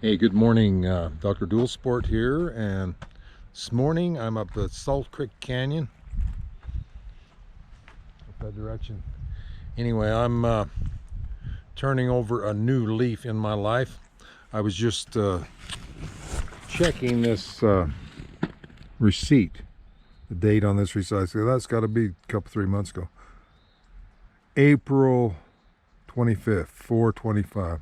Hey, good morning. Dr. Dual Sport here, and this morning I'm up the Salt Creek Canyon, up that direction. Anyway, I'm turning over a new leaf in my life. I was just checking this receipt, the date on this receipt. So that's got to be a couple, 3 months ago. April 25th, 4/25.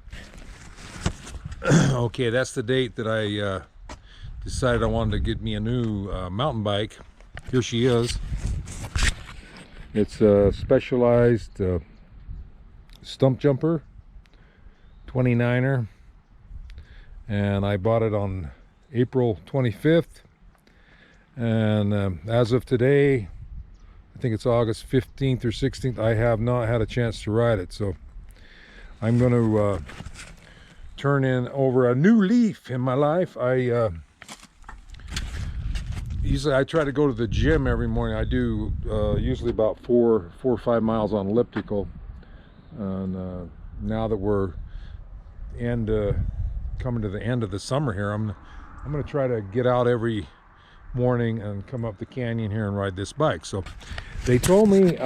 Okay, that's the date that I decided I wanted to get me a new mountain bike. Here she is. It's a Specialized Stumpjumper 29er, and I bought it on April 25th, and as of today, I think it's August 15th or 16th, I have not had a chance to ride it. So I'm going to turn in over a new leaf in my life. Usually I try to go to the gym every morning. I do usually about 4 or 5 miles on elliptical, and now that we're coming to the end of the summer here, I'm going to try to get out every morning and come up the canyon here and ride this bike. So they told me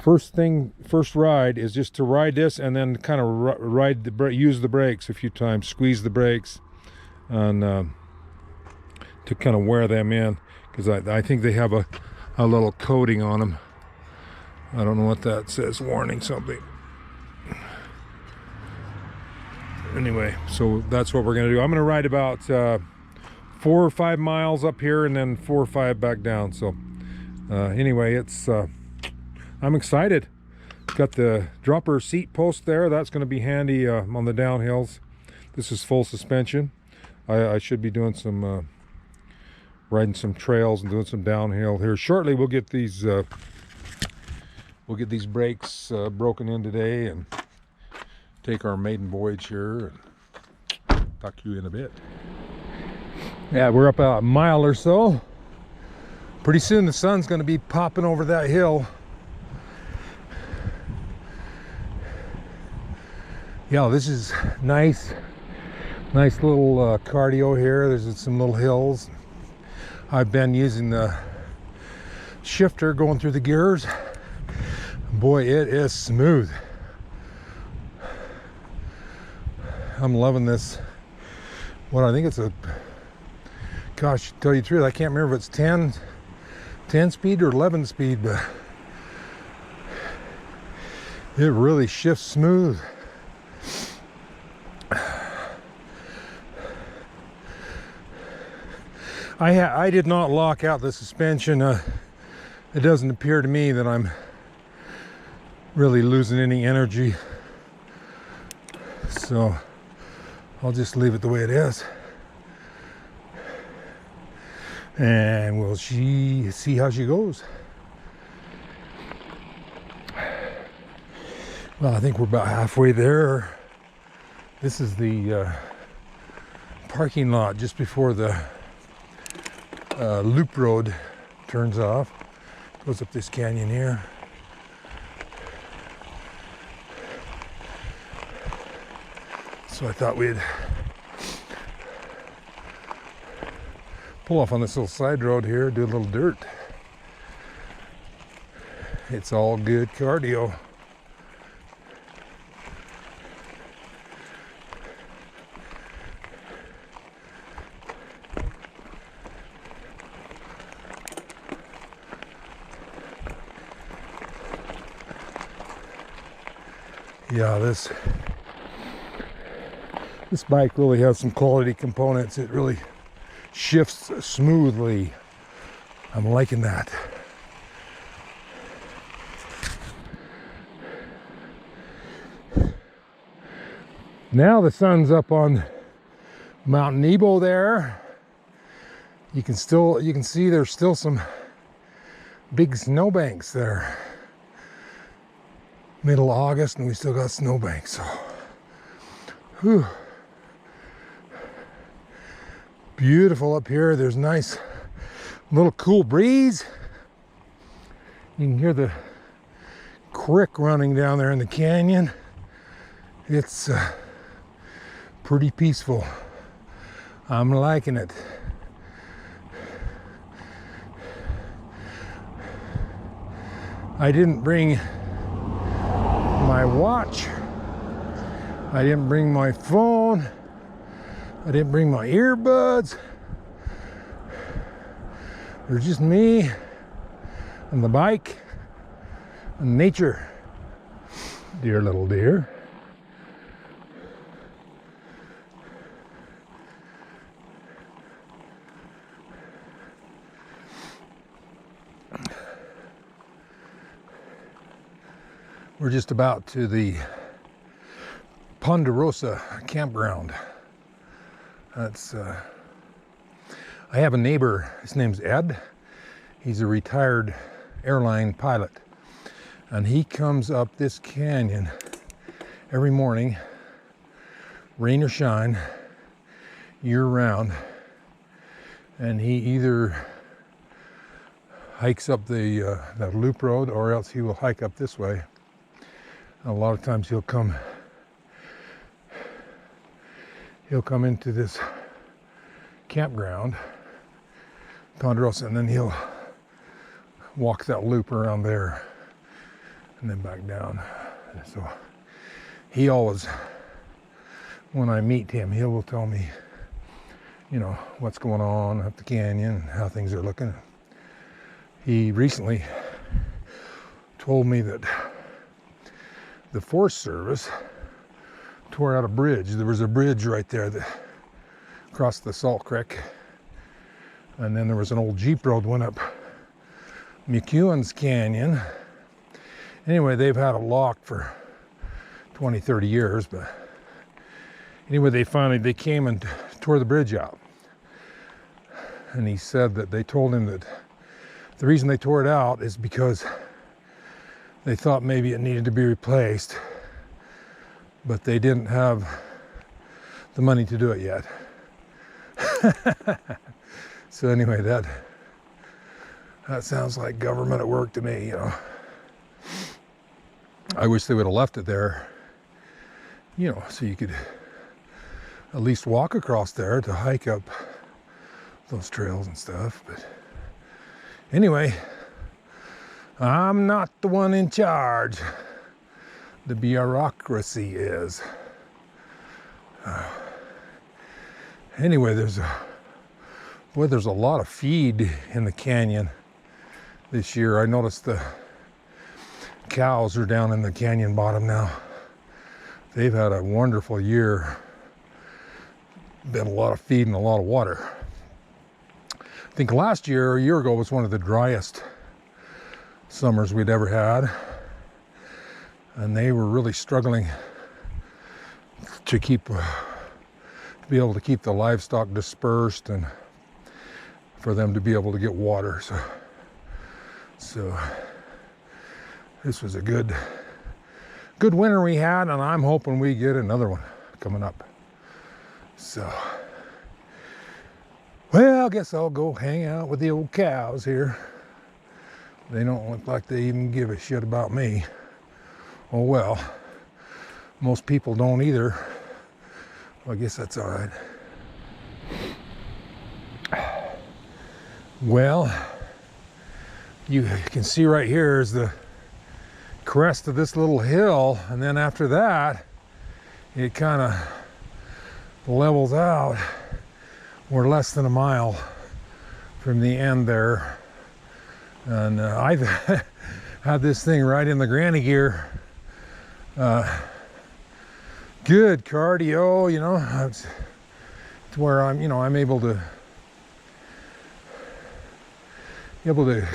first ride is just to ride this and then kind of use the brakes a few times, squeeze the brakes, and to kind of wear them in, because I think they have a little coating on them. I don't know what that says, warning something. Anyway, so that's what we're gonna do. I'm gonna ride about 4 or 5 miles up here and then 4 or 5 back down. So anyway, it's I'm excited. Got the dropper seat post there. That's going to be handy on the downhills. This is full suspension. I should be doing some riding some trails and doing some downhill here shortly. We'll get these brakes broken in today and take our maiden voyage here. And talk to you in a bit. Yeah, we're up about a mile or so. Pretty soon the sun's going to be popping over that hill. Yeah, this is nice little cardio here. There's some little hills. I've been using the shifter going through the gears. Boy, it is smooth. I'm loving this. What I think it's a, gosh, to tell you the truth, I can't remember if it's 10 speed or 11 speed, but it really shifts smooth. I did not lock out the suspension. It doesn't appear to me that I'm really losing any energy, so I'll just leave it the way it is, and we'll see how she goes. Well, I think we're about halfway there. This is the parking lot just before the loop road turns off. Goes up this canyon here. So I thought we'd pull off on this little side road here, do a little dirt. It's all good cardio. Yeah, this bike really has some quality components. It really shifts smoothly. I'm liking that. Now the sun's up on Mount Nebo there. You can see there's still some big snowbanks there. Middle of August and we still got snowbanks, so whew. Beautiful up here. There's nice little cool breeze. You can hear the creek running down there in the canyon. It's pretty peaceful. I'm liking it. I didn't bring my watch. I didn't bring my phone. I didn't bring my earbuds. There's just me and the bike and nature. Dear little deer. We're just about to the Ponderosa campground. That's I have a neighbor, his name's Ed. He's a retired airline pilot. And he comes up this canyon every morning, rain or shine, year round. And he either hikes up the that loop road, or else he will hike up this way. A lot of times he'll come into this campground, Ponderosa, and then he'll walk that loop around there and then back down. So he always, when I meet him, he will tell me, you know, what's going on up the canyon and how things are looking. He recently told me that the Forest Service tore out a bridge. There was a bridge right there that crossed the Salt Creek, and then there was an old Jeep road went up McEwen's Canyon. Anyway, they've had it locked for 20, 30 years, but anyway, they came and tore the bridge out. And he said that they told him that the reason they tore it out is because they thought maybe it needed to be replaced, but they didn't have the money to do it yet. So anyway, that sounds like government at work to me, you know. I wish they would have left it there, you know, so you could at least walk across there to hike up those trails and stuff. But anyway, I'm not the one in charge. The bureaucracy is. Anyway, there's a lot of feed in the canyon this year. I noticed the cows are down in the canyon bottom now. They've had a wonderful year. Been a lot of feed and a lot of water. I think last year, or a year ago, was one of the driest summers we'd ever had, and they were really struggling to be able to keep the livestock dispersed and for them to be able to get water. So this was a good winter we had, and I'm hoping we get another one coming up. So, well, I guess I'll go hang out with the old cows here. They don't look like they even give a shit about me. Oh well, most people don't either. Well, I guess that's all right. Well, you can see right here is the crest of this little hill, and then after that, it kind of levels out. We're less than a mile from the end there. And I've had this thing right in the granny gear. Good cardio, you know. It's where I'm able to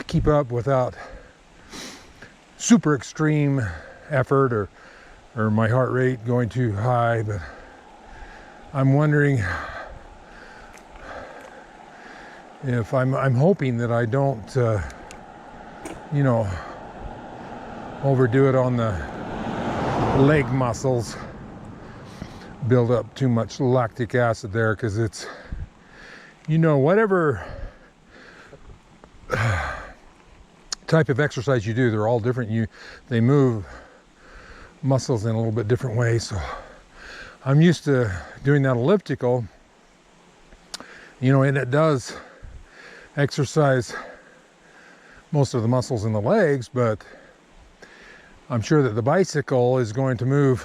keep up without super extreme effort or my heart rate going too high. But I'm wondering if I'm hoping that I don't overdo it on the leg muscles, build up too much lactic acid there, because it's, whatever type of exercise you do, they're all different. They move muscles in a little bit different ways. So I'm used to doing that elliptical, you know, and it does exercise most of the muscles in the legs, but I'm sure that the bicycle is going to move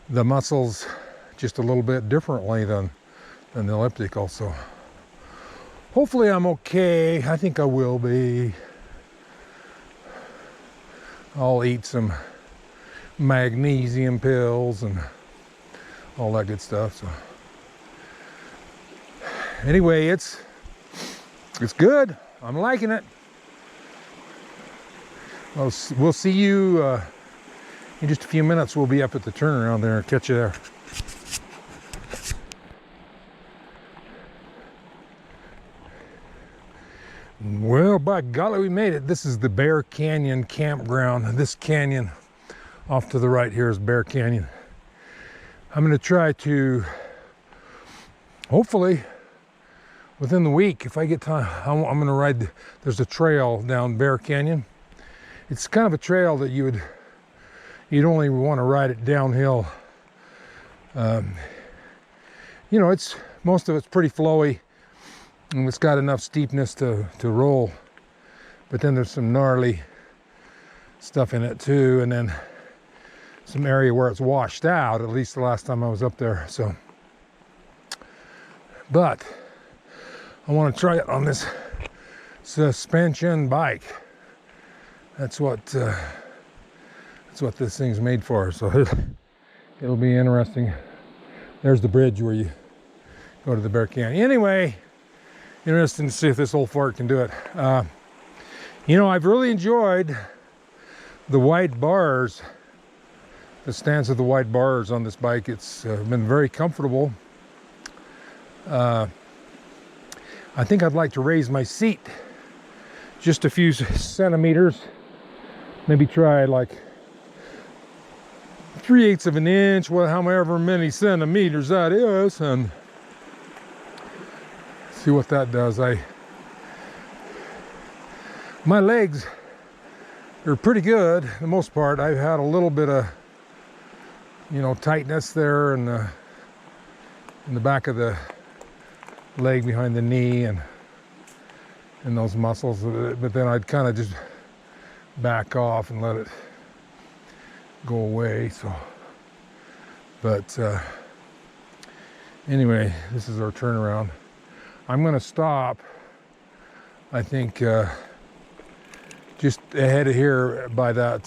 the muscles just a little bit differently than the elliptical. So hopefully I'm okay. I think I will be. I'll eat some magnesium pills and all that good stuff. So anyway, it's good. I'm liking it. We'll see you in just a few minutes. We'll be up at the turnaround there. Catch you there. Well, by golly, we made it. This is the Bear Canyon campground. This canyon off to the right here is Bear Canyon. I'm going to try to, hopefully, within the week, if I get time, I'm going to ride. There's a trail down Bear Canyon. It's kind of a trail that you'd only want to ride it downhill. You know, most of it's pretty flowy, and it's got enough steepness to roll. But then there's some gnarly stuff in it too, and then some area where it's washed out, at least the last time I was up there. So, but I want to try it on this suspension bike. That's what this thing's made for. So it'll be interesting. There's the bridge where you go to the Bear Canyon. Anyway, interesting to see if this old fart can do it. You know, I've really enjoyed the white bars, the stance of the white bars on this bike. It's been very comfortable. I think I'd like to raise my seat just a few centimeters. Maybe try like 3/8 of an inch, well, however many centimeters that is, and see what that does. My legs are pretty good, for the most part. I've had a little bit of, you know, tightness there in the back of the leg behind the knee and those muscles, but then I'd kind of just back off and let it go away. So, but anyway, this is our turnaround. I'm going to stop, I think, just ahead of here by that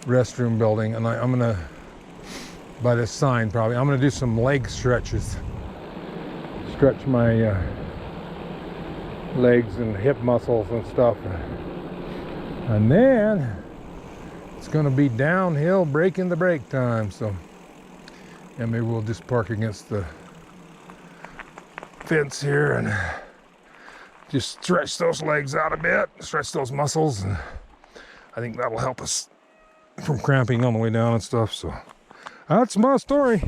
restroom building, and I'm going to, by this sign probably, I'm going to do some leg stretches. Stretch my legs and hip muscles and stuff. And then it's going to be downhill, breaking the brake time. So, yeah, maybe we'll just park against the fence here and just stretch those legs out a bit, stretch those muscles, and I think that'll help us from cramping on the way down and stuff. So that's my story.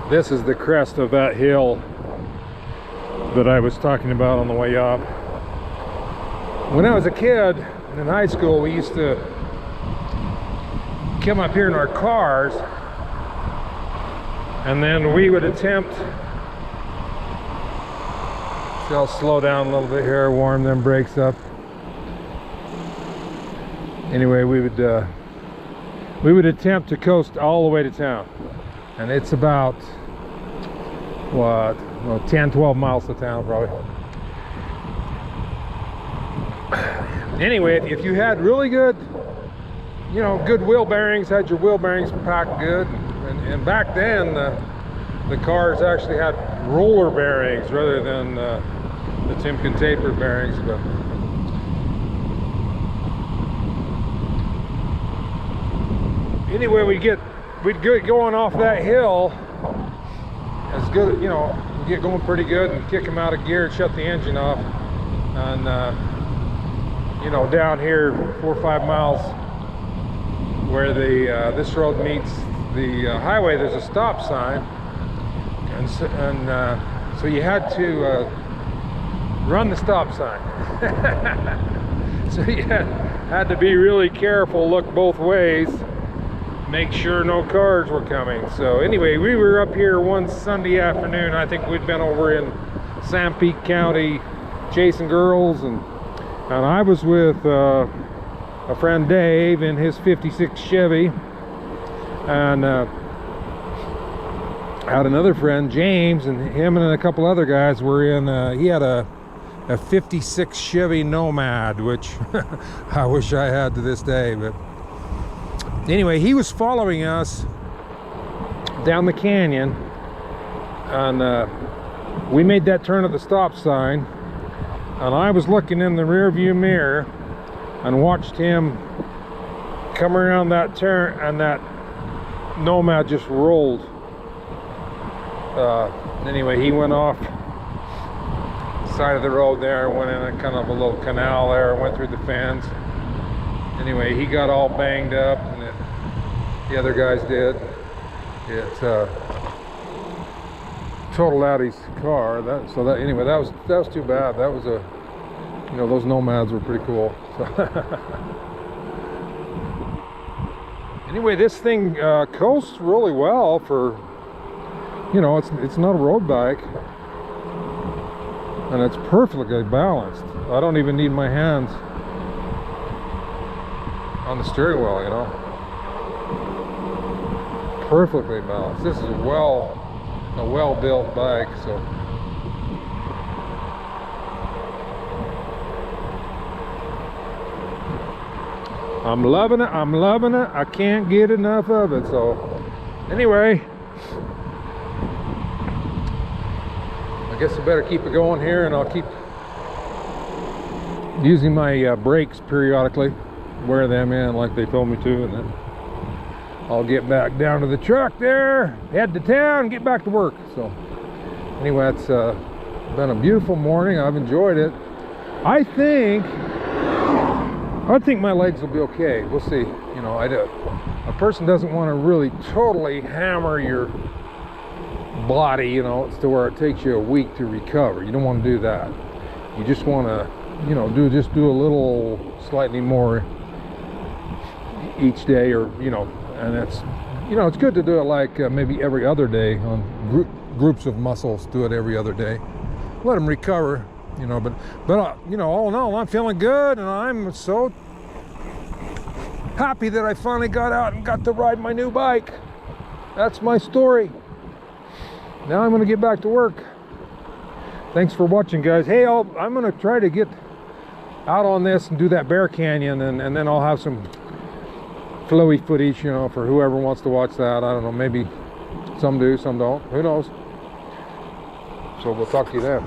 This is the crest of that hill that I was talking about on the way up. When I was a kid in high school, we used to come up here in our cars, and then we would attempt, so I'll slow down a little bit here, warm them brakes up. Anyway, we would attempt to coast all the way to town, and it's about what, well, 10, 12 miles to town probably. Anyway, if you had really good, you know, good wheel bearings, had your wheel bearings packed good, and back then the cars actually had roller bearings rather than the Timken taper bearings. But anyway, we'd get going off that hill. It's good, you know, get going pretty good and kick them out of gear and shut the engine off. And you know, down here 4 or 5 miles where the this road meets the highway, there's a stop sign, and so you had to run the stop sign. So you had to be really careful, look both ways, make sure no cars were coming. So anyway, we were up here one Sunday afternoon. I think we'd been over in Sanpete County chasing girls, and I was with a friend Dave in his '56 Chevy, and had another friend James, and him and a couple other guys were in he had a '56 Chevy Nomad, which I wish I had to this day. But anyway, he was following us down the canyon, and we made that turn at the stop sign, and I was looking in the rear view mirror and watched him come around that turn, and that Nomad just rolled. Anyway, he went off side of the road there, went in a kind of a little canal there, went through the fence. Anyway, he got all banged up, and the other guys did. It totaled out his car. Anyway, that was too bad. That was a, you know, those Nomads were pretty cool. So anyway, this thing coasts really well for, you know, it's not a road bike, and it's perfectly balanced. I don't even need my hands on the steering wheel, you know. Perfectly balanced. This is a well-built bike, so I'm loving it. I can't get enough of it. So anyway, I guess I better keep it going here, and I'll keep using my brakes periodically, wear them in like they told me to, and then I'll get back down to the truck there, head to town, get back to work. So anyway, it's been a beautiful morning. I've enjoyed it. I think my legs will be okay. We'll see. You know, a person doesn't want to really totally hammer your body, you know, to where it takes you a week to recover. You don't want to do that. You just want to, you know, do a little slightly more each day, or, you know, and it's, you know, it's good to do it like maybe every other day on groups of muscles. Do it every other day, let them recover, you know. But you know, all in all, I'm feeling good, and I'm so happy that I finally got out and got to ride my new bike. That's my story. Now I'm going to get back to work. Thanks for watching, guys. Hey, I'm going to try to get out on this and do that Bear Canyon, and then I'll have some flowy footage, you know, for whoever wants to watch that. I don't know, maybe some do, some don't, who knows. So we'll talk to you then.